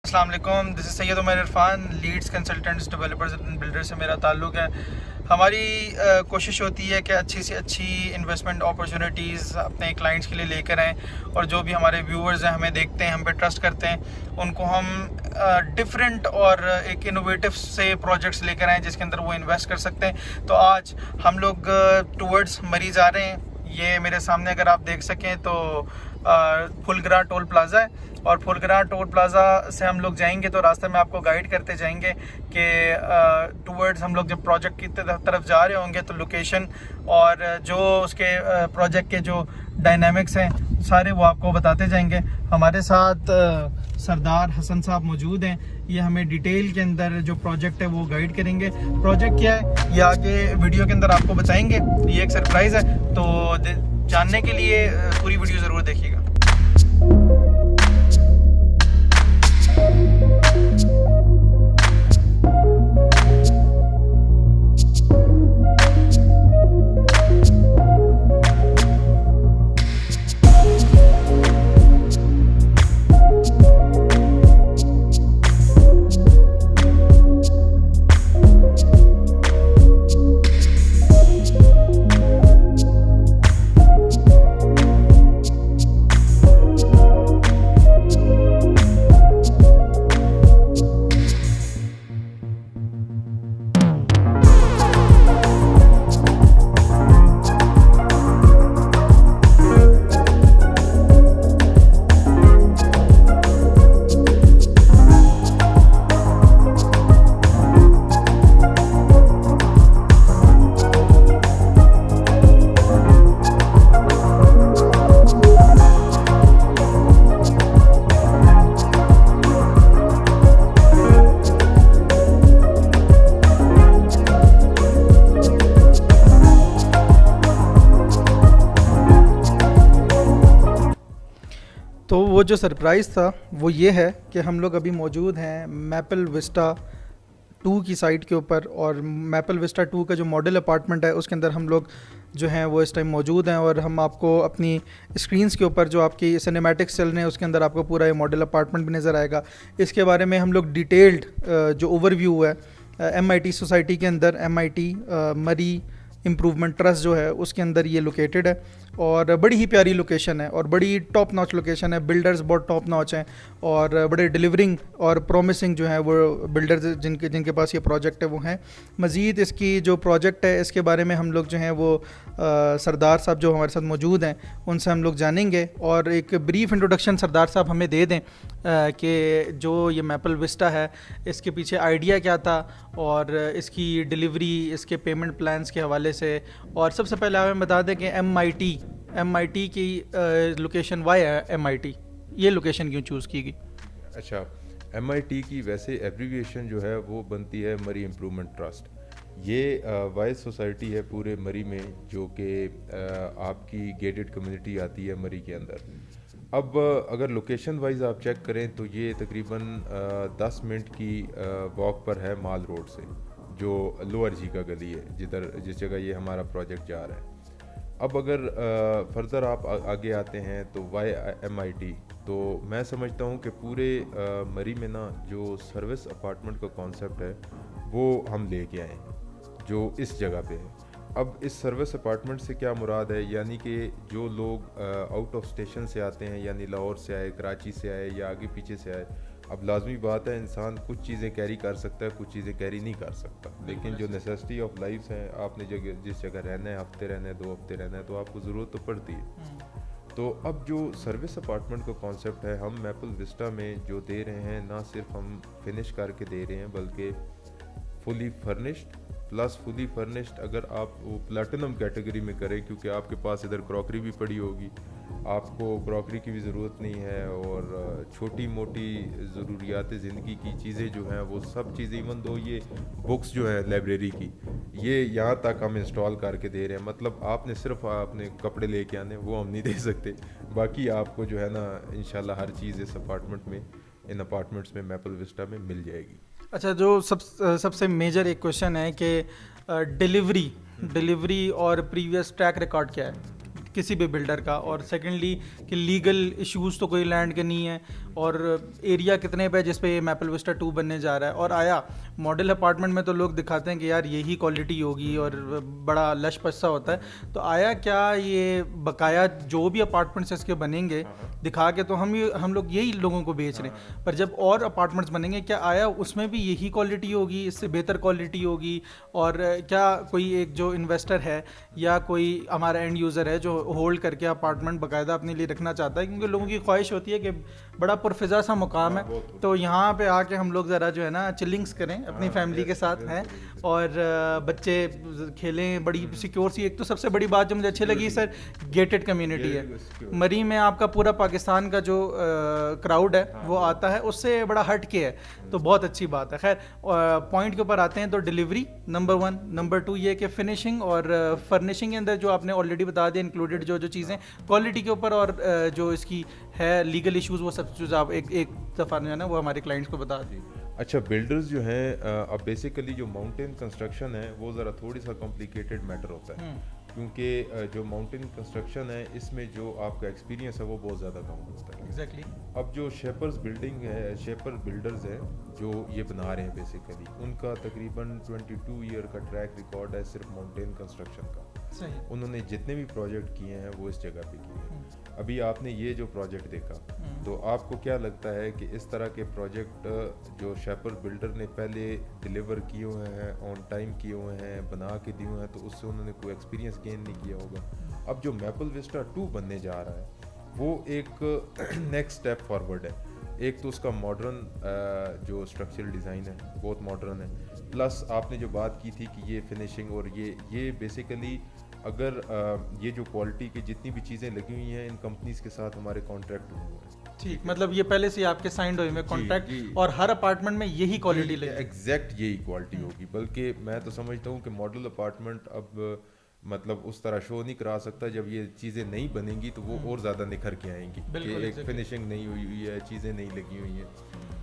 अस्सलाम वालेकुम, this is Syed Umar Irfan, Leeds consultants developers and builder से मेरा ताल्लुक़ है। हमारी कोशिश होती है कि अच्छी से अच्छी इन्वेस्टमेंट अपॉर्चुनिटीज़ अपने क्लाइंट्स के लिए लेकर आएँ, और जो भी हमारे व्यूअर्स हैं, हमें देखते हैं, हम पे ट्रस्ट करते हैं, उनको हम डिफरेंट और एक इनोवेटिव से प्रोजेक्ट्स लेकर आएँ जिसके अंदर वो इन्वेस्ट कर सकते हैं। तो आज हम लोग टूवर्ड्स मरी जा रहे हैं। ये मेरे सामने अगर आप देख सकें तो फुलगरा टोल प्लाज़ा है, और फुलगरा टोल प्लाज़ा से हम लोग जाएंगे तो रास्ते में आपको गाइड करते जाएंगे कि टूवर्ड्स हम लोग जब प्रोजेक्ट की तरफ जा रहे होंगे तो लोकेशन और जो उसके प्रोजेक्ट के जो डायनामिक्स हैं सारे वो आपको बताते जाएंगे। हमारे साथ सरदार हसन साहब मौजूद हैं, ये हमें डिटेल के अंदर जो प्रोजेक्ट है वो गाइड करेंगे। प्रोजेक्ट क्या है ये आगे वीडियो के अंदर आपको बताएंगे, ये एक सरप्राइज़ है, तो जानने के लिए पूरी वीडियो ज़रूर देखिएगा। तो वो जो सरप्राइज़ था वो ये है कि हम लोग अभी मौजूद हैं मैपल विस्टा 2 की साइट के ऊपर, और मैपल विस्टा 2 का जो मॉडल अपार्टमेंट है उसके अंदर हम लोग जो हैं वो इस टाइम मौजूद हैं, और हम आपको अपनी स्क्रीन्स के ऊपर जो आपकी सिनेमैटिक्स चल रहे हैं उसके अंदर आपको पूरा ये मॉडल अपार्टमेंट भी नज़र आएगा। इसके बारे में हम लोग डिटेल्ड जो ओवरव्यू है MIT सोसाइटी के अंदर, MIT मरी इम्प्रूवमेंट ट्रस्ट जो है उसके अंदर ये लोकेटेड है, और बड़ी ही प्यारी लोकेशन है और बड़ी टॉप नॉच लोकेशन है। बिल्डर्स बहुत टॉप नॉच हैं और बड़े डिलीवरिंग और प्रॉमिसिंग जो हैं वो बिल्डर्स जिनके पास ये प्रोजेक्ट है वो हैं। मज़ीद इसकी जो प्रोजेक्ट है इसके बारे में हम लोग जो हैं वो सरदार साहब जो हमारे साथ मौजूद हैं उनसे हम लोग जानेंगे, और एक ब्रीफ इंट्रोडक्शन सरदार साहब हमें दे दें कि जो ये मैपल विस्टा है इसके पीछे आइडिया क्या था और इसकी डिलीवरी, इसके पेमेंट प्लान्स के हवाले से। और सबसे पहले हमें बता दें कि MIT की लोकेशन वाई है, MIT ये लोकेशन क्यों चूज़ की गई? अच्छा, MIT की वैसे एब्रीविएशन जो है वो बनती है मरी इम्प्रूवमेंट ट्रस्ट। ये वाइज सोसाइटी है पूरे मरी में, जो कि आपकी गेटेड कम्युनिटी आती है मरी के अंदर। अब अगर लोकेशन वाइज आप चेक करें तो ये तकरीबन 10 मिनट की वॉक पर है माल रोड से, जो लोअर जी का गली है जिस जगह ये हमारा प्रोजेक्ट जा रहा है। अब अगर फर्दर आप आगे आते हैं तो वाई MIT, तो मैं समझता हूँ कि पूरे मरी में ना जो सर्विस अपार्टमेंट का कॉन्सेप्ट है वो हम लेके आए जो इस जगह पे है। अब इस सर्विस अपार्टमेंट से क्या मुराद है, यानी कि जो लोग आउट ऑफ स्टेशन से आते हैं, यानी लाहौर से आए, कराची से आए या आगे पीछे से आए। अब लाजमी बात है इंसान कुछ चीज़ें कैरी कर सकता है, कुछ चीज़ें कैरी नहीं कर सकता, लेकिन जो नेसेसिटी ऑफ लाइफ है, आपने जिस जगह रहना है, हफ्ते रहना है, 2 हफ्ते रहना है, तो आपको ज़रूरत तो पड़ती है। तो अब जो सर्विस अपार्टमेंट का कॉन्सेप्ट है हम मैपल विस्टा में जो दे रहे हैं, ना सिर्फ हम फिनिश करके दे रहे हैं बल्कि fully furnished plus fully furnished अगर आप वो प्लैटिनम कैटेगरी में करें, क्योंकि आपके पास इधर क्रॉकरी भी पड़ी होगी, आपको क्रॉकरी की भी ज़रूरत नहीं है, और छोटी मोटी ज़रूरियात ज़िंदगी की चीज़ें जो हैं वो सब चीज़ें, इवन दो ये बुक्स जो है लाइब्रेरी की, ये यहाँ तक हम इंस्टॉल करके दे रहे हैं। मतलब आपने सिर्फ अपने कपड़े लेके आने, वो हम नहीं दे सकते, बाकी आपको जो है ना इंशाल्लाह हर चीज़ इस अपार्टमेंट में, इन अपार्टमेंट्स में मैपल विस्टा में मिल जाएगी। अच्छा, जो सबसे मेजर एक क्वेश्चन है कि डिलीवरी और प्रीवियस ट्रैक रिकॉर्ड क्या है किसी भी बिल्डर का, और सेकेंडली कि लीगल इश्यूज़ तो कोई लैंड के नहीं है, और एरिया कितने पे जिस पे ये मैपल विस्टा 2 बनने जा रहा है। और आया मॉडल अपार्टमेंट में तो लोग दिखाते हैं कि यार यही क्वालिटी होगी और बड़ा लश पस्सा होता है, तो आया क्या ये बकाया जो भी अपार्टमेंट्स इसके बनेंगे दिखा के तो हम लोग यही लोगों को बेच रहे हैं, पर जब और अपार्टमेंट्स बनेंगे क्या आया उसमें भी यही क्वालिटी होगी, इससे बेहतर क्वालिटी होगी? और क्या कोई एक जो इन्वेस्टर है या कोई हमारा एंड यूज़र है जो होल्ड करके अपार्टमेंट बाकायदा अपने लिए रखना चाहता है, क्योंकि लोगों की ख्वाहिश होती है कि बड़ा पुरफिज़ा सा मुकाम है तो यहाँ पे आके हम लोग ज़रा जो है ना चिलिंग्स करें अपनी फैमिली के साथ हैं और बच्चे खेलें, बड़ी सिक्योर सी। एक तो सबसे बड़ी बात जो मुझे अच्छी लगी सर, गेटेड कम्युनिटी है मरी में, आपका पूरा पाकिस्तान का जो क्राउड है वो आता है, उससे बड़ा हट के है, तो बहुत अच्छी बात है। खैर पॉइंट के ऊपर आते हैं, तो डिलीवरी नंबर 1, नंबर 2 ये कि फिनिशिंग और फर्निशिंग के अंदर जो आपने ऑलरेडी बता दिया इंक्लूडेड जो चीज़ें क्वालिटी के ऊपर और जो इसकी है लीगल इश्यूज़ वो सब चीज़ आप एक दफ़ा जो है ना वो हमारे क्लाइंट्स को बता दी। अच्छा, बिल्डर्स जो हैं अब बेसिकली जो माउंटेन कंस्ट्रक्शन है वो ज़रा थोड़ी सा कॉम्प्लिकेटेड मैटर होता है, क्योंकि जो माउंटेन कंस्ट्रक्शन है इसमें जो आपका एक्सपीरियंस है वो बहुत ज़्यादा कम होता है। एग्जैक्टली। अब जो शेपर्स बिल्डिंग है, शेपर बिल्डर्स हैं जो ये बना रहे हैं बेसिकली, उनका तकरीबन 22 ईयर का ट्रैक रिकॉर्ड है सिर्फ माउंटेन कंस्ट्रक्शन का। सही। उन्होंने जितने भी प्रोजेक्ट किए हैं वो इस जगह पे किए हैं। अभी आपने ये जो प्रोजेक्ट देखा, तो आपको क्या लगता है कि इस तरह के प्रोजेक्ट जो शेपर बिल्डर ने पहले डिलीवर किए हुए हैं, ऑन टाइम किए हुए हैं, बना के दिए हुए हैं, तो उससे उन्होंने कोई एक्सपीरियंस गेन नहीं किया होगा? अब जो मैपल विस्टा 2 बनने जा रहा है वो एक नेक्स्ट स्टेप फॉरवर्ड है। एक तो उसका मॉडर्न जो स्ट्रक्चरल डिज़ाइन है बहुत मॉडर्न है, प्लस आपने जो बात की थी कि ये फिनिशिंग और ये बेसिकली अगर ये जो क्वालिटी की जितनी भी चीज़ें लगी हुई हैं इन कंपनीज के साथ हमारे कॉन्ट्रैक्ट हुए हैं, ठीक, मतलब ये पहले से आपके साइंड हुए में कॉन्ट्रैक्ट और हर अपार्टमेंट में यही क्वालिटी लगी, एग्जैक्ट यही क्वालिटी होगी। बल्कि मैं तो समझता हूँ कि मॉडल अपार्टमेंट अब मतलब उस तरह शो नहीं करा सकता, जब ये चीज़ें नहीं बनेंगी तो वो और ज़्यादा निखर के आएंगी कि एक फिनिशिंग नहीं हुई हुई है, चीज़ें नहीं लगी हुई हैं।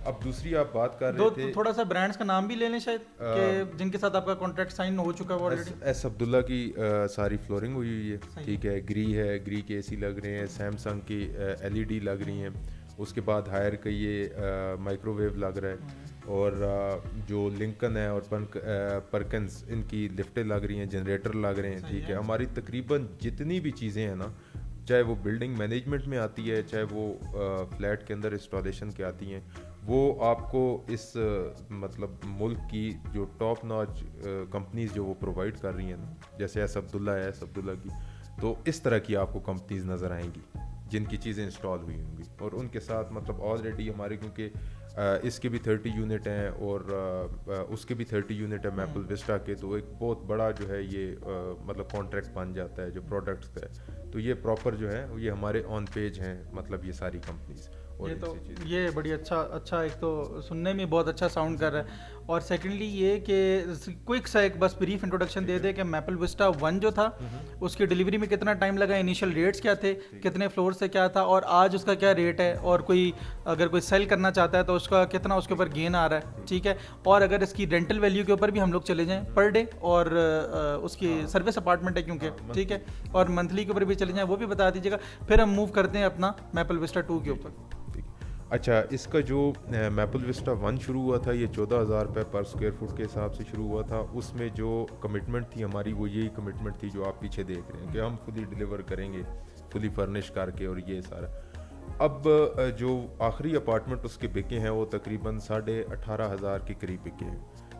अब दूसरी आप बात कर रहे थे, थोड़ा सा ब्रांड्स का नाम भी ले लें शायद कि जिनके साथ आपका कॉन्ट्रैक्ट साइन हो चुका है ऑलरेडी। एस अब्दुल्ला की सारी फ्लोरिंग हुई हुई है, ठीक है, ग्री के एसी लग रहे हैं, सैमसंग की LED लग रही हैं, उसके बाद हायर का ये माइक्रोवेव लग रहा है, और जो लिंकन है और परकिंस इनकी लिफ्टें लग रही हैं, जनरेटर लग रहे हैं, ठीक है। हमारी तकरीबन जितनी भी चीज़ें हैं ना, चाहे वो बिल्डिंग मैनेजमेंट में आती है, चाहे वो फ्लैट के अंदर इंस्टॉलेशन के आती हैं, वो आपको इस मतलब मुल्क की जो टॉप नॉच कंपनीज जो वो प्रोवाइड कर रही हैं ना, जैसे एस अब्दुल्ला की, तो इस तरह की आपको कंपनीज नज़र आएंगी जिनकी चीज़ें इंस्टॉल हुई होंगी, और उनके साथ मतलब ऑलरेडी हमारे, क्योंकि इसके भी 30 यूनिट हैं और उसके भी 30 यूनिट है मैपल विस्टा के, तो एक बहुत बड़ा जो है ये मतलब कॉन्ट्रैक्ट बन जाता है जो प्रोडक्ट्स का है। तो ये प्रॉपर जो है ये हमारे ऑन पेज हैं, मतलब ये सारी कंपनीज। ये बड़ी अच्छा एक तो सुनने में बहुत अच्छा साउंड कर रहा है, और सेकेंडली ये कि क्विक सा एक बस ब्रीफ इंट्रोडक्शन दे दे कि मैपल विस्टा 1 जो था उसकी डिलीवरी में कितना टाइम लगा, इनिशियल रेट्स क्या थे, कितने फ्लोर से क्या था, और आज उसका क्या रेट है, और अगर कोई सेल करना चाहता है तो उसका कितना उसके ऊपर गेन आ रहा है, ठीक है। और अगर इसकी रेंटल वैल्यू के ऊपर भी हम लोग चले जाएं पर डे, और उसकी सर्विस अपार्टमेंट है क्योंकि, ठीक है, और मंथली के ऊपर भी चले जाएं वो भी बता दीजिएगा, फिर हम मूव करते हैं अपना मैपल विस्टा 2 के ऊपर। अच्छा, इसका जो मैपल विस्टा 1 शुरू हुआ था ये 14,000 रुपये पर स्क्वायर फुट के हिसाब से शुरू हुआ था। उसमें जो कमिटमेंट थी हमारी वो यही कमिटमेंट थी जो आप पीछे देख रहे हैं कि हम फुली डिलीवर करेंगे, फुली फर्निश करके, और ये सारा। अब जो आखिरी अपार्टमेंट उसके बिके हैं वो तकरीबन 18,500 के करीब बिके हैं,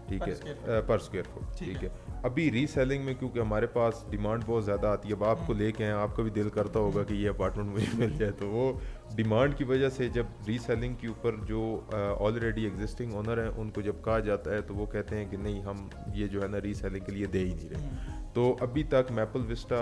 ठीक है, पर स्क्वायर फुट, ठीक है। अभी रीसेलिंग में क्योंकि हमारे पास डिमांड बहुत ज़्यादा आती है, अब आपको लेके आए, आपका भी दिल करता होगा कि ये अपार्टमेंट मुझे मिल जाए, तो वो डिमांड की वजह से जब रीसेलिंग के ऊपर जो ऑलरेडी एग्जिस्टिंग ओनर हैं उनको जब कहा जाता है तो वो कहते हैं कि नहीं, हम ये जो है ना रीसेलिंग के लिए दे ही नहीं रहे। तो अभी तक मैपल विस्टा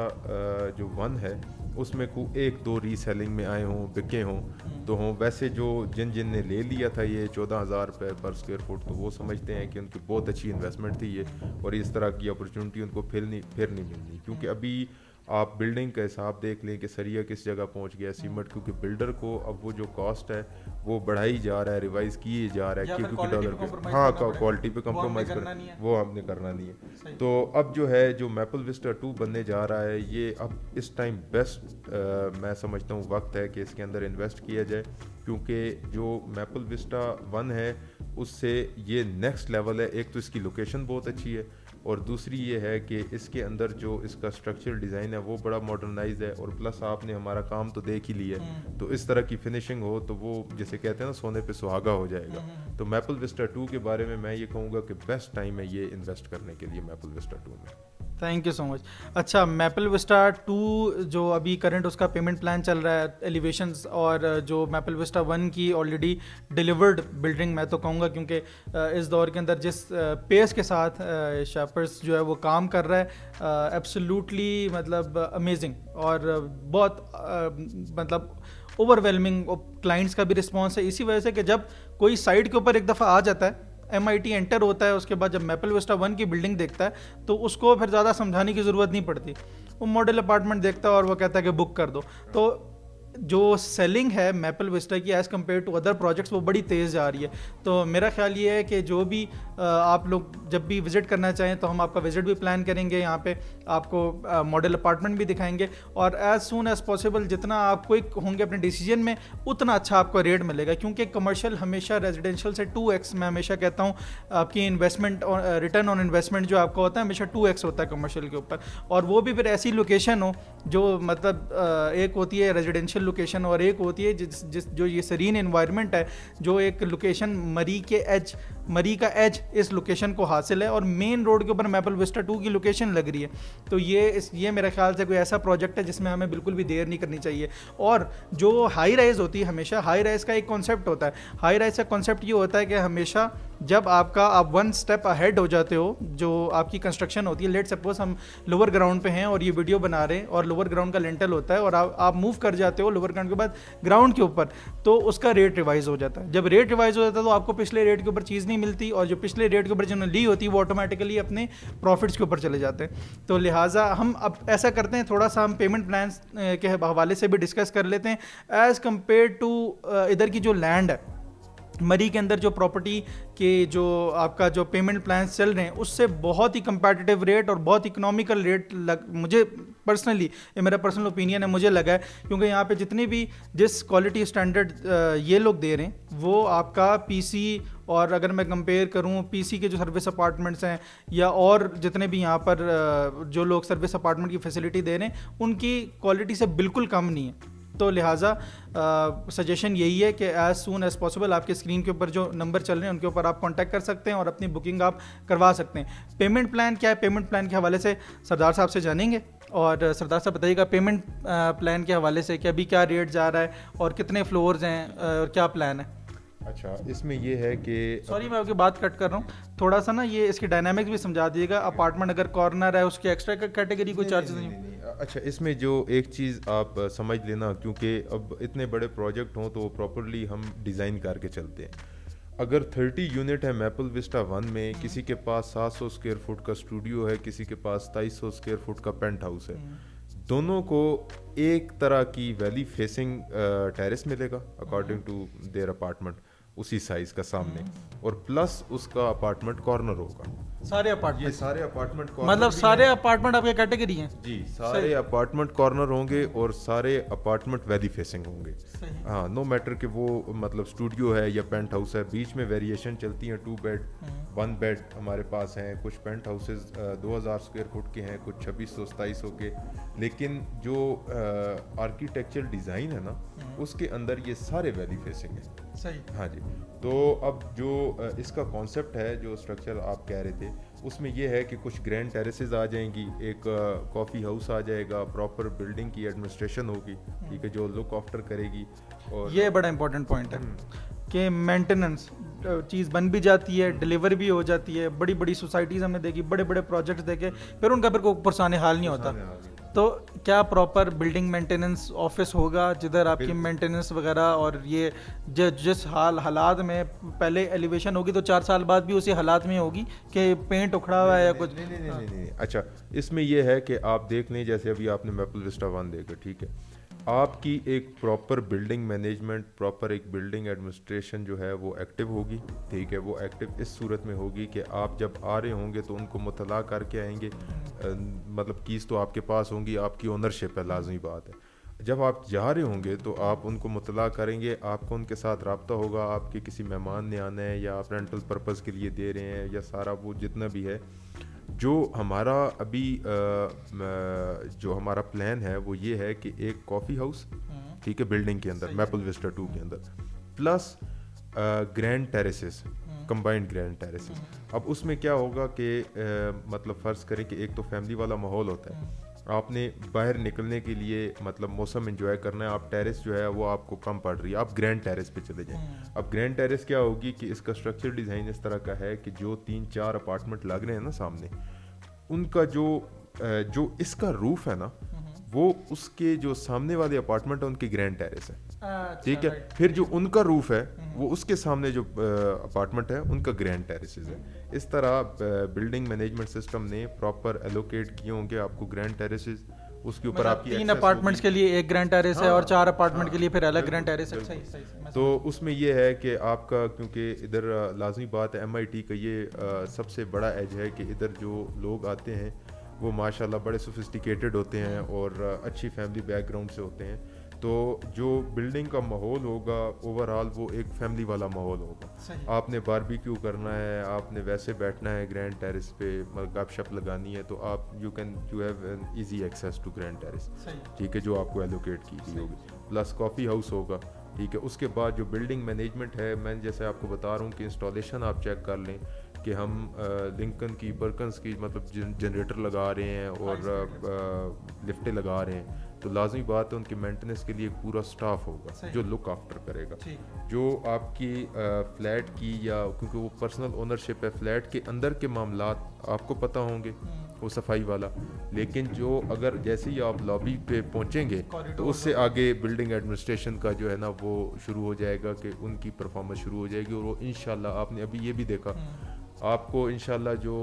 जो 1 है उसमें को 1-2 रीसेलिंग में आए हों, बिके हों तो हों। वैसे जो जिन ने ले लिया था ये 14,000 रुपये पर स्क्वायर फुट, तो वो समझते हैं कि उनकी बहुत अच्छी इन्वेस्टमेंट थी ये, और इस तरह की अपॉर्चुनिटी उनको फिर नहीं मिलनी, क्योंकि अभी आप बिल्डिंग का हिसाब देख लें कि सरिया किस जगह पहुंच गया, सीमेंट, क्योंकि बिल्डर को अब वो जो कॉस्ट है वो बढ़ाई जा रहा है, रिवाइज किए जा रहा है, क्योंकि डॉलर पे, हाँ, क्वालिटी पे कॉम्प्रोमाइज़ कर, वो हमने करना नहीं है। तो अब जो है जो मैपल विस्टा 2 बनने जा रहा है, ये अब इस टाइम बेस्ट मैं समझता हूँ वक्त है कि इसके अंदर इन्वेस्ट किया जाए, क्योंकि जो मैपल विस्टा 1 है उससे ये नेक्स्ट लेवल है। एक तो इसकी लोकेशन बहुत अच्छी है, और दूसरी ये है कि इसके अंदर जो इसका स्ट्रक्चरल डिज़ाइन है वो बड़ा मॉडर्नाइज है, और प्लस आपने हमारा काम तो देख ही लिया है, तो इस तरह की फिनिशिंग हो तो वो जैसे कहते हैं ना, सोने पे सुहागा हो जाएगा। तो मैपल विस्टा 2 के बारे में मैं ये कहूँगा कि बेस्ट टाइम है ये इन्वेस्ट करने के लिए मैपल विस्टा 2 में। Thank you so much. अच्छा, मैपल विस्टा 2 जो अभी करंट उसका पेमेंट प्लान चल रहा है, एलिवेशंस, और जो मैपल विस्टा 1 की ऑलरेडी डिलीवर्ड बिल्डिंग मैं तो कहूँगा, क्योंकि इस दौर के अंदर जिस पेस के साथ शापर्स जो है वो काम कर रहा है, एब्सोल्युटली मतलब अमेजिंग, और बहुत मतलब ओवरवेलमिंग क्लाइंट्स का भी रिस्पॉन्स है। इसी वजह से कि जब कोई साइट के ऊपर एक दफ़ा आ जाता है, MIT एंटर होता है, उसके बाद जब मैपल विस्टा 1 की बिल्डिंग देखता है तो उसको फिर ज़्यादा समझाने की ज़रूरत नहीं पड़ती। वो मॉडल अपार्टमेंट देखता है और वो कहता है कि बुक कर दो। तो जो सेलिंग है मैपल विस्टा की as compared to other projects वो बड़ी तेज़ जा रही है। तो मेरा ख्याल ये है कि जो भी आप लोग जब भी विज़िट करना चाहें तो हम आपका विज़िट भी प्लान करेंगे, यहाँ पे आपको मॉडल अपार्टमेंट भी दिखाएंगे, और एज़ सून एज़ पॉसिबल जितना आप क्विक होंगे अपने डिसीजन में उतना अच्छा आपको रेट मिलेगा, क्योंकि कमर्शियल हमेशा रेजिडेंशियल से 2x, मैं हमेशा कहता हूँ आपकी इन्वेस्टमेंट रिटर्न ऑन इन्वेस्टमेंट जो आपका होता है हमेशा 2x होता है कमर्शियल के ऊपर, और वो भी फिर ऐसी लोकेशन हो जो मतलब एक होती है रेजिडेंशियल लोकेशन और एक होती है जिस जो ये सरीन एनवायरनमेंट है, जो एक लोकेशन मरी का एज इस लोकेशन को हासिल है, और मेन रोड के ऊपर मैपल विस्टा 2 की लोकेशन लग रही है। तो ये मेरे ख्याल से कोई ऐसा प्रोजेक्ट है जिसमें हमें बिल्कुल भी देर नहीं करनी चाहिए। और जो हाई राइज होती है, हमेशा हाई राइज का एक कॉन्सेप्ट होता है, हाई राइज का कॉन्सेप्ट ये होता है कि हमेशा जब आप 1 स्टेप अहेड हो जाते हो, जो आपकी कंस्ट्रक्शन होती है, लेट सपोज हम लोअर ग्राउंड पे हैं और ये वीडियो बना रहे हैं और लोअर ग्राउंड का लेंटल होता है, और आप मूव कर जाते हो लोअर ग्राउंड के बाद ग्राउंड के ऊपर, तो उसका रेट रिवाइज हो जाता है। जब रेट रिवाइज हो जाता है तो आपको पिछले रेट के ऊपर चीज़ नहीं मिलती, और जो पिछले रेट के ऊपर जिन्होंने ली होती है वो ऑटोमेटिकली अपने प्रॉफिट्स के ऊपर चले जाते हैं। तो लिहाजा हम अब ऐसा करते हैं, थोड़ा सा हम पेमेंट प्लान्स के हवाले से भी डिस्कस कर लेते हैं। एज़ कम्पेयर टू इधर की जो लैंड है मरी के अंदर, जो प्रॉपर्टी के जो आपका जो पेमेंट प्लान्स चल रहे हैं उससे बहुत ही कंपैटिटिव रेट और बहुत इकोनॉमिकल रेट मुझे पर्सनली, ये मेरा पर्सनल ओपिनियन है, मुझे लगा है, क्योंकि यहाँ पे जितनी भी जिस क्वालिटी स्टैंडर्ड ये लोग दे रहे हैं वो आपका PC, और अगर मैं कंपेयर करूँ PC के जो सर्विस अपार्टमेंट्स हैं या और जितने भी यहाँ पर जो लोग सर्विस अपार्टमेंट की फैसिलिटी दे रहे हैं उनकी क्वालिटी से बिल्कुल कम नहीं है। तो लिहाजा सजेशन यही है कि एज़ सून एज़ पॉसिबल आपके स्क्रीन के ऊपर जो नंबर चल रहे हैं उनके ऊपर आप कांटेक्ट कर सकते हैं और अपनी बुकिंग आप करवा सकते हैं। पेमेंट प्लान क्या है, पेमेंट प्लान के हवाले से सरदार साहब से जानेंगे। और सरदार साहब बताइएगा पेमेंट प्लान के हवाले से कि अभी क्या रेट जा रहा है और कितने फ्लोर्स हैं और क्या प्लान है। अच्छा, इसमें ये है कि सॉरी मैं आपकी बात कट कर रहा हूँ, थोड़ा सा ना ये इसकी डायनामिक्स भी समझा दीजिएगा। अपार्टमेंट अगर कॉर्नर है उसके एक्स्ट्रा कैटेगरी कोई चार्जेस नहीं। अच्छा, इसमें जो एक चीज़ आप समझ लेना, क्योंकि अब इतने बड़े प्रोजेक्ट हों तो प्रॉपरली हम डिज़ाइन करके चलते हैं। अगर 30 यूनिट है मैपल विस्टा 1 में, किसी के पास 700 स्क्वायर फुट का स्टूडियो है, किसी के पास 2300 स्क्वायर फुट का पेंट हाउस है, दोनों को एक तरह की वैली फेसिंग टेरेस मिलेगा अकॉर्डिंग टू देयर अपार्टमेंट, उसी साइज का सामने, और प्लस उसका अपार्टमेंट कॉर्नर होगा। सारे अपार्टमेंट, ये सारे अपार्टमेंट मतलब सारे अपार्टमेंट आपके कैटेगरी हैं जी, सारे अपार्टमेंट कॉर्नर होंगे और सारे अपार्टमेंट वैली फेसिंग होंगे। हाँ, नो मैटर कि वो मतलब स्टूडियो है या पेंट हाउस है, बीच में वेरिएशन चलती हैं। 2 बेड 1 बेड हमारे पास हैं, कुछ पेंट हाउसेज 2000 स्क्वायर फुट के हैं, कुछ 2600-2700 के, लेकिन जो आर्किटेक्चरल डिज़ाइन है ना उसके अंदर ये सारे वैली फेसिंग है। सही, हाँ जी। तो अब जो इसका कॉन्सेप्ट है, जो स्ट्रक्चर आप कह रहे थे, उसमें यह है कि कुछ ग्रैंड टेरेसेस आ जाएंगी, एक कॉफ़ी हाउस आ जाएगा, प्रॉपर बिल्डिंग की एडमिनिस्ट्रेशन होगी, ठीक है, जो लुक आफ्टर करेगी। और ये बड़ा इंपॉर्टेंट पॉइंट है कि मेंटेनेंस चीज़ बन भी जाती है, डिलीवर भी हो जाती है। बड़ी बड़ी सोसाइटीज़ हमने देखी, बड़े बड़े प्रोजेक्ट्स देखे, फिर उनका फिर कोई पुरसाने हाल नहीं होता। तो क्या प्रॉपर बिल्डिंग मेंटेनेंस ऑफिस होगा जिधर आपकी मेंटेनेंस वगैरह और ये जिस हालात में पहले एलिवेशन होगी तो 4 साल बाद भी उसी हालात में होगी कि पेंट उखड़ा हुआ है या कुछ? नहीं। अच्छा, इसमें यह है कि आप देख लें, जैसे अभी आपने मैपल विस्टा 1 देखा, ठीक है, आपकी एक प्रॉपर बिल्डिंग मैनेजमेंट, प्रॉपर एक बिल्डिंग एडमिनिस्ट्रेशन जो है वो एक्टिव होगी, ठीक है। वो एक्टिव इस सूरत में होगी कि आप जब आ रहे होंगे तो उनको मुतला करके आएंगे, मतलब कीज़ तो आपके पास होंगी, आपकी ओनरशिप है, लाजमी बात है। जब आप जा रहे होंगे तो आप उनको मुतला करेंगे, आपको उनके साथ रब्ता होगा, आपके किसी मेहमान ने आना है या आप रेंटल पर्पज़ के लिए दे रहे हैं या सारा वो जितना भी है। जो हमारा अभी जो हमारा प्लान है वो ये है कि एक कॉफ़ी हाउस, ठीक है, बिल्डिंग के अंदर, मैपल विस्टा 2 के अंदर, plus grand terraces, combined grand terraces. अब उसमें क्या होगा कि मतलब फ़र्ज़ करें कि एक तो फैमिली वाला माहौल होता है, आपने बाहर निकलने के लिए मतलब मौसम एंजॉय करना है, आप टेरेस जो है वो आपको कम पड़ रही है, आप ग्रैंड टेरेस पे चले जाएं। अब ग्रैंड टेरेस क्या होगी कि इसका स्ट्रक्चर डिज़ाइन इस तरह का है कि जो 3-4 अपार्टमेंट लग रहे हैं ना सामने, उनका जो इसका रूफ है ना, वो उसके जो सामने वाले अपार्टमेंट है उनकी ग्रैंड टेरेस है, ठीक है। फिर जो उनका रूफ है वो उसके सामने जो अपार्टमेंट है उनका ग्रैंड टेरेसेस है। इस तरह बिल्डिंग मैनेजमेंट सिस्टम ने प्रॉपर एलोकेट किए होंगे आपको ग्रैंड टेरेसेस, उसके ऊपर आपकी 3 अपार्टमेंट्स के लिए एक ग्रैंड टेरेस है और 4 अपार्टमेंट के लिए फिर अलग ग्रैंड टेरेस है। सही। तो उसमें ये है कि आपका, क्योंकि इधर लाजमी बात है MIT का ये सबसे बड़ा एज है कि इधर जो लोग आते हैं वो माशाल्लाह बड़े सोफिस्टिकेटेड होते हैं और अच्छी फैमिली बैकग्राउंड से होते हैं, तो जो बिल्डिंग का माहौल होगा ओवरऑल वो एक फैमिली वाला माहौल होगा। आपने बारबेक्यू करना है, आपने वैसे बैठना है ग्रैंड टेरेस पे, गपशप लगानी है, तो आप you have an easy access to Grand Terrace, ठीक है, जो आपको एलोकेट की गई होगी। प्लस कॉफ़ी हाउस होगा, ठीक है। उसके बाद जो बिल्डिंग मैनेजमेंट है, मैं जैसे आपको बता रहा हूँ कि इंस्टॉलेशन आप चेक कर लें कि हम लिंकन की, बर्कन्स की मतलब जनरेटर लगा रहे हैं और लिफ्टें लगा रहे हैं, तो लाजमी बात है उनकी मेंटेनेंस के लिए एक पूरा स्टाफ होगा जो लुक आफ्टर करेगा। जो आपकी फ्लैट की, या क्योंकि वो पर्सनल ओनरशिप है, फ्लैट के अंदर के मामलात आपको पता होंगे, वो सफाई वाला, लेकिन जो अगर जैसे ही आप लॉबी पे पहुंचेंगे तो उससे आगे बिल्डिंग एडमिनिस्ट्रेशन का जो है ना वो शुरू हो जाएगा कि उनकी परफॉर्मेंस शुरू हो जाएगी। और वो इंशाल्लाह आपने अभी ये भी देखा, आपको इंशाल्लाह जो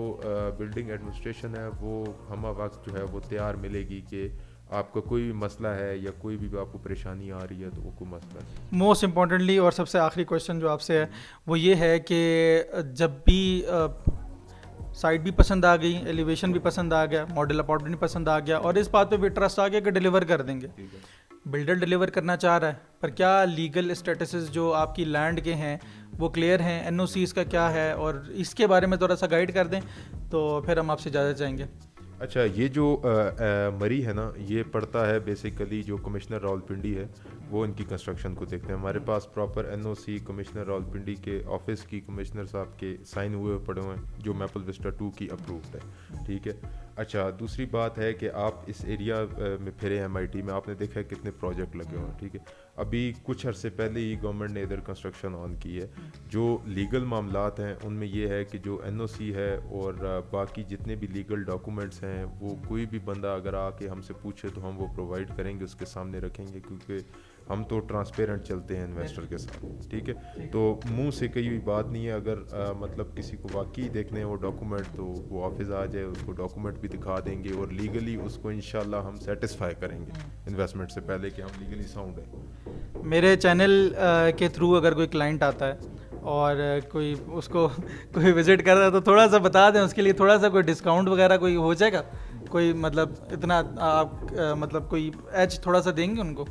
बिल्डिंग एडमिनिस्ट्रेशन है वो हम वक्त जो है वो तैयार मिलेगी कि आपका कोई भी मसला है या कोई भी आपको परेशानी आ रही है तो वो कोई मसला है। मोस्ट इम्पॉर्टेंटली और सबसे आखिरी क्वेश्चन जो आपसे है वो ये है कि जब भी साइट भी पसंद आ गई, एलिवेशन भी पसंद आ गया, मॉडल अपार्टमेंट भी पसंद आ गया और इस बात पे भी ट्रस्ट आ गया कि डिलीवर कर देंगे, बिल्डर डिलीवर करना चाह रहा है, पर क्या लीगल स्टेटसेस जो आपकी लैंड के हैं वो क्लियर हैं, NOCs का क्या है, और इसके बारे में थोड़ा सा गाइड कर दें तो फिर हम आपसे इजाज़त चाहेंगे। अच्छा, ये जो मरी है ना, ये पड़ता है बेसिकली जो कमिश्नर रावलपिंडी है वो इनकी कंस्ट्रक्शन को देखते हैं। हमारे पास प्रॉपर NOC कमिश्नर रावलपिंडी के ऑफिस की कमिश्नर साहब के साइन हुए पड़े हुए हैं जो मैपल विस्टा 2 की अप्रूव्ड है, ठीक है। अच्छा, दूसरी बात है कि आप इस एरिया में फिरे MIT में, आपने देखा है कितने प्रोजेक्ट लगे हुए हैं, ठीक है। अभी कुछ अरसे पहले ही गवर्नमेंट ने इधर कंस्ट्रक्शन ऑन की है। जो लीगल मामलात हैं उनमें ये है कि जो NOC है और बाकी जितने भी लीगल डॉक्यूमेंट्स हैं वो कोई भी बंदा अगर आके हमसे पूछे तो हम वो प्रोवाइड करेंगे, उसके सामने रखेंगे, क्योंकि हम तो ट्रांसपेरेंट चलते हैं इन्वेस्टर के साथ, ठीक है। तो मुंह से कही हुई बात नहीं है। अगर मतलब किसी को वाकई देखने हैं वो डॉक्यूमेंट तो वो ऑफिस आ जाए, उसको डॉक्यूमेंट भी दिखा देंगे और लीगली उसको इंशाल्लाह हम सेटिस्फाई करेंगे इन्वेस्टमेंट से पहले कि हम लीगली साउंड है। मेरे चैनल के थ्रू अगर कोई क्लाइंट आता है और कोई उसको कोई विज़िट कर रहा है तो थोड़ा सा बता दें, उसके लिए थोड़ा सा कोई डिस्काउंट वगैरह कोई हो जाएगा, कोई मतलब इतना आप मतलब कोई एज थोड़ा सा देंगे उनको?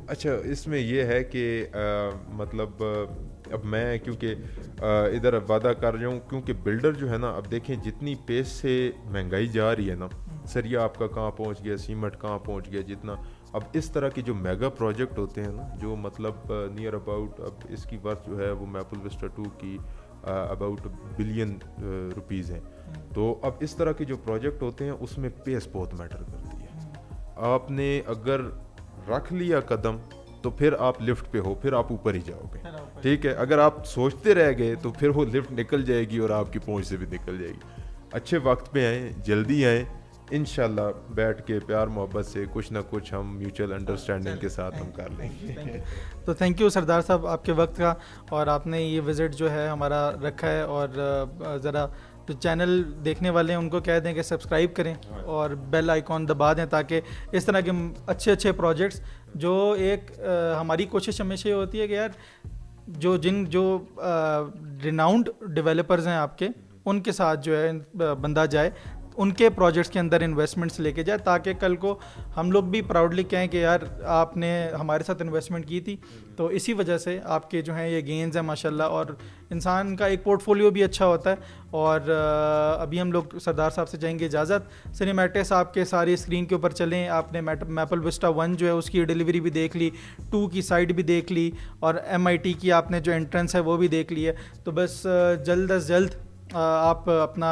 अच्छा, इसमें यह है कि मतलब अब मैं क्योंकि इधर वादा कर रहा हूँ, क्योंकि बिल्डर जो है ना, अब देखें जितनी पेस से महंगाई जा रही है ना, सरिया आपका कहाँ पहुँच गया, सीमेंट कहाँ पहुँच गया, जितना अब इस तरह के जो मेगा प्रोजेक्ट होते हैं ना, जो मतलब नियर अबाउट, अब इसकी वर्थ जो है वो मैपल विस्टा 2 की अबाउट बिलियन रुपीज़ हैं। तो अब इस तरह के जो प्रोजेक्ट होते हैं उसमें पेस बहुत मैटर करती है। आपने अगर रख लिया कदम तो फिर आप लिफ्ट पे हो, फिर आप ऊपर ही जाओगे, ठीक है। अगर आप सोचते रह गए तो फिर वो लिफ्ट निकल जाएगी और आपकी पहुंच से भी निकल जाएगी। अच्छे वक्त पे आएँ, जल्दी आएँ, इंशाल्लाह बैठ के प्यार मोहब्बत से कुछ ना कुछ हम म्यूचुअल अंडरस्टैंडिंग के साथ हम कर लेंगे। तो थैंक यू सरदार साहब आपके वक्त का, और आपने ये विज़िट जो है हमारा रखा है, और ज़रा जो चैनल देखने वाले हैं उनको कह दें कि सब्सक्राइब करें और बेल आइकॉन दबा दें, ताकि इस तरह के अच्छे अच्छे प्रोजेक्ट्स जो एक हमारी कोशिश हमेशा ये होती है कि यार जो रिनाउंड डेवलपर्स हैं आपके, उनके साथ जो है बंदा जाए, उनके प्रोजेक्ट्स के अंदर इन्वेस्टमेंट्स लेके जाए, ताकि कल को हम लोग भी प्राउडली कहें कि यार आपने हमारे साथ इन्वेस्टमेंट की थी। तो इसी वजह से आपके जो हैं ये गेंस हैं माशाल्लाह, और इंसान का एक पोर्टफोलियो भी अच्छा होता है। और अभी हम लोग सरदार साहब से जाएंगे इजाज़त। सिनेमैटिक्स आपके सारी स्क्रीन के ऊपर चलें। आपने मैपल विस्टा 1 जो है उसकी डिलीवरी भी देख ली, 2 की साइड भी देख ली, और MIT की आपने जो एंट्रेंस है वो भी देख ली है। तो बस जल्द अज जल्द आप अपना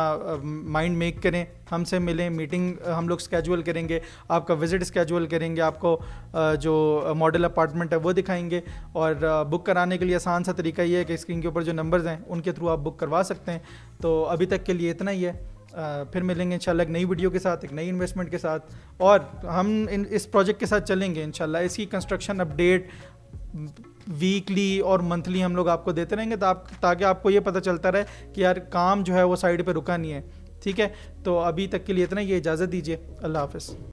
माइंड मेक करें, हमसे मिलें, मीटिंग हम लोग स्केजुअल करेंगे, आपका विज़िट स्केजुअल करेंगे, आपको जो मॉडल अपार्टमेंट है वो दिखाएंगे। और बुक कराने के लिए आसान सा तरीका ये है कि स्क्रीन के ऊपर जो नंबर्स हैं उनके थ्रू आप बुक करवा सकते हैं। तो अभी तक के लिए इतना ही है। फिर मिलेंगे इंशाल्लाह एक नई वीडियो के साथ, एक नई इन्वेस्टमेंट के साथ, और हम इस प्रोजेक्ट के साथ चलेंगे इंशाल्लाह। इसकी कंस्ट्रक्शन अपडेट वीकली और मंथली हम लोग आपको देते रहेंगे, ताकि आपको ये पता चलता रहे कि यार काम जो है वो साइड पे रुका नहीं है। ठीक है, तो अभी तक के लिए इतना ही, इजाज़त दीजिए। अल्लाह हाफ़िज़।